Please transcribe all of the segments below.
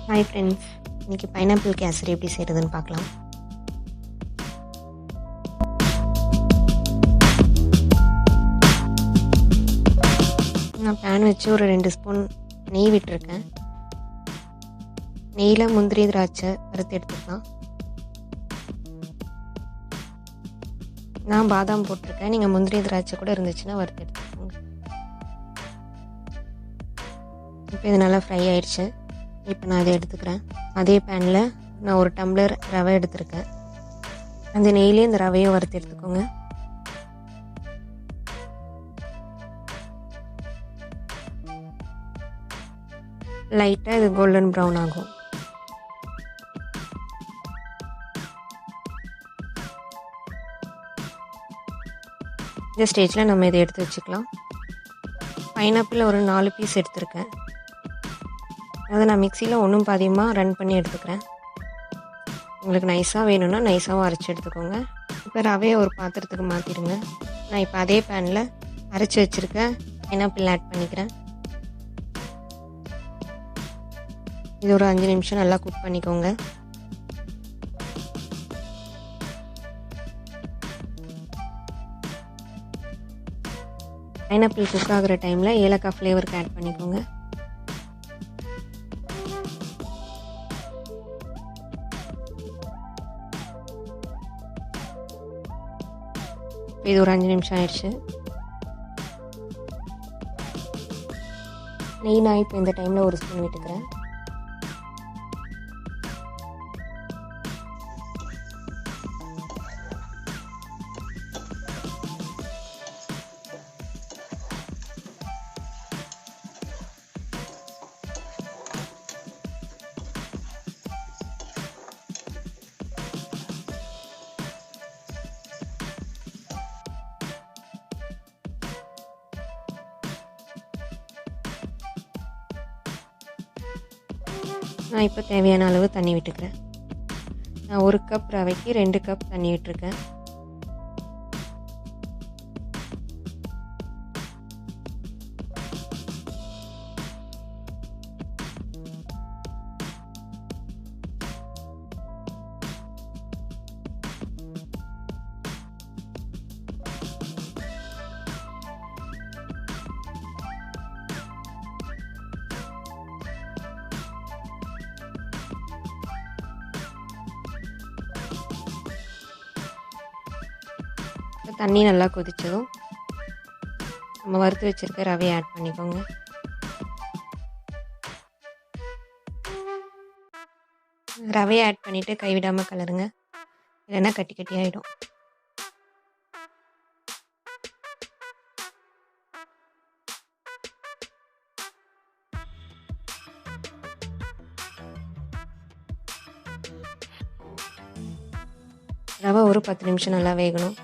Hi friends, இன்றைக்கி pineapple kesari எப்படி செய்கிறதுன்னு பார்க்கலாம். நான் பேன் வச்சு ஒரு 2 ஸ்பூன் நெய் விட்டுருக்கேன். நெய்யில் முந்திரி திராட்சை வறுத்து எடுத்துக்கலாம். நான் பாதாம் போட்டிருக்கேன். நீங்கள் முந்திரி திராட்சை கூட இருந்துச்சுன்னா வறுத்து எடுத்துக்கோங்க. இப்போ இது நல்லா ஃப்ரை ஆயிடுச்சு. இப்போ நான் அதை எடுத்துக்கிறேன். அதே பேனில் நான் ஒரு டம்ளர் ரவை எடுத்துருக்கேன். அந்த நெய்லேயே இந்த ரவையும் வறுத்து எடுத்துக்கோங்க. லைட்டாக இது கோல்டன் ப்ரௌன் ஆகும். இந்த ஸ்டேஜில் நம்ம இதை எடுத்து வச்சுக்கலாம். பைனாப்பிள் ஒரு 4 பீஸ் எடுத்துருக்கேன். அதை நான் மிக்சியில் ஒன்றும் பாதியமாக ரன் பண்ணி எடுத்துக்கிறேன். உங்களுக்கு நைஸாக வேணும்னா நைஸாகவும் அரைச்சி எடுத்துக்கோங்க. இப்போ ரவையை ஒரு பாத்திரத்துக்கு மாற்றிடுங்க. நான் இப்போ அதே பேனில் அரைச்சி வச்சுருக்க பைனாப்பிள் ஆட் பண்ணிக்கிறேன். இது ஒரு 5 நிமிஷம் நல்லா குக் பண்ணிக்கோங்க. பைனாப்பிள் குக் ஆகிற டைமில் ஏலக்காய் ஃப்ளேவருக்கு ஆட் பண்ணிக்கோங்க. இது ஒரு 5 நிமிஷம் ஆயிடுச்சு. நெய் நான் இப்போ இந்த டைமில் ஒரு ஸ்பூன் விட்டுக்கிறேன். நான் இப்போ தேவையான அளவு தண்ணி விட்டுக்கிறேன். நான் 1 கப் ரவைக்கு 2 கப் தண்ணி விட்டுருக்கேன். தண்ணி நல்லா கொதிச்சதும் நம்ம வறுத்து வச்சுருக்க ரவையை ஆட் பண்ணிக்கோங்க. ரவையை ஆட் பண்ணிவிட்டு கைவிடாமல் கலருங்க, இல்லைன்னா கட்டி கட்டி ஆகிடும். ரவை ஒரு 10 நிமிஷம் நல்லா வேகணும்.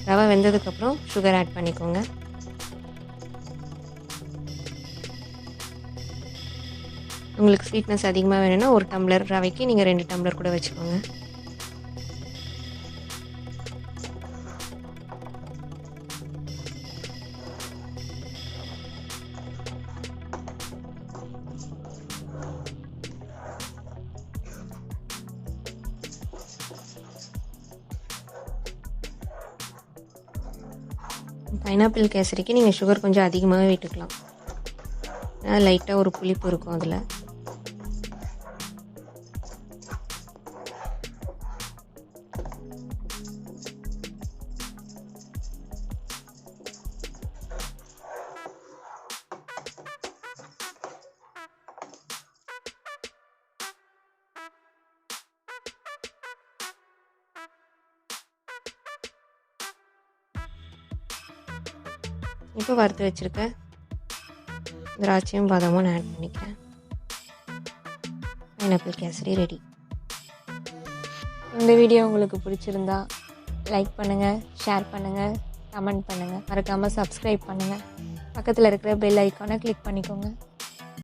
ரவை வெந்ததுக்கப்புறம் சுகர் ஆட் பண்ணிக்கோங்க. உங்களுக்கு ஸ்வீட்னஸ் அதிகமாக வேணும்னா 1 டம்ளர் ரவைக்கு நீங்கள் 2 டம்ளர் கூட வச்சுக்கோங்க. பைனாப்பிள் கேசரிக்கு நீங்கள் சுகர் கொஞ்சம் அதிகமாகவே விட்டுக்கலாம். லைட்டாக ஒரு புளிப்பு இருக்கும் அதில். இப்போ வறுத்து வச்சுருக்க திராட்சையும் பாதாமும் நான் ஆட் பண்ணிக்கிறேன். Pineapple kesari ready. இந்த வீடியோ உங்களுக்கு பிடிச்சிருந்தா லைக் பண்ணுங்கள், ஷேர் பண்ணுங்கள், கமெண்ட் பண்ணுங்கள். மறக்காமல் சப்ஸ்கிரைப் பண்ணுங்கள். பக்கத்தில் இருக்கிற பெல் ஐக்கானை கிளிக் பண்ணிக்கோங்க.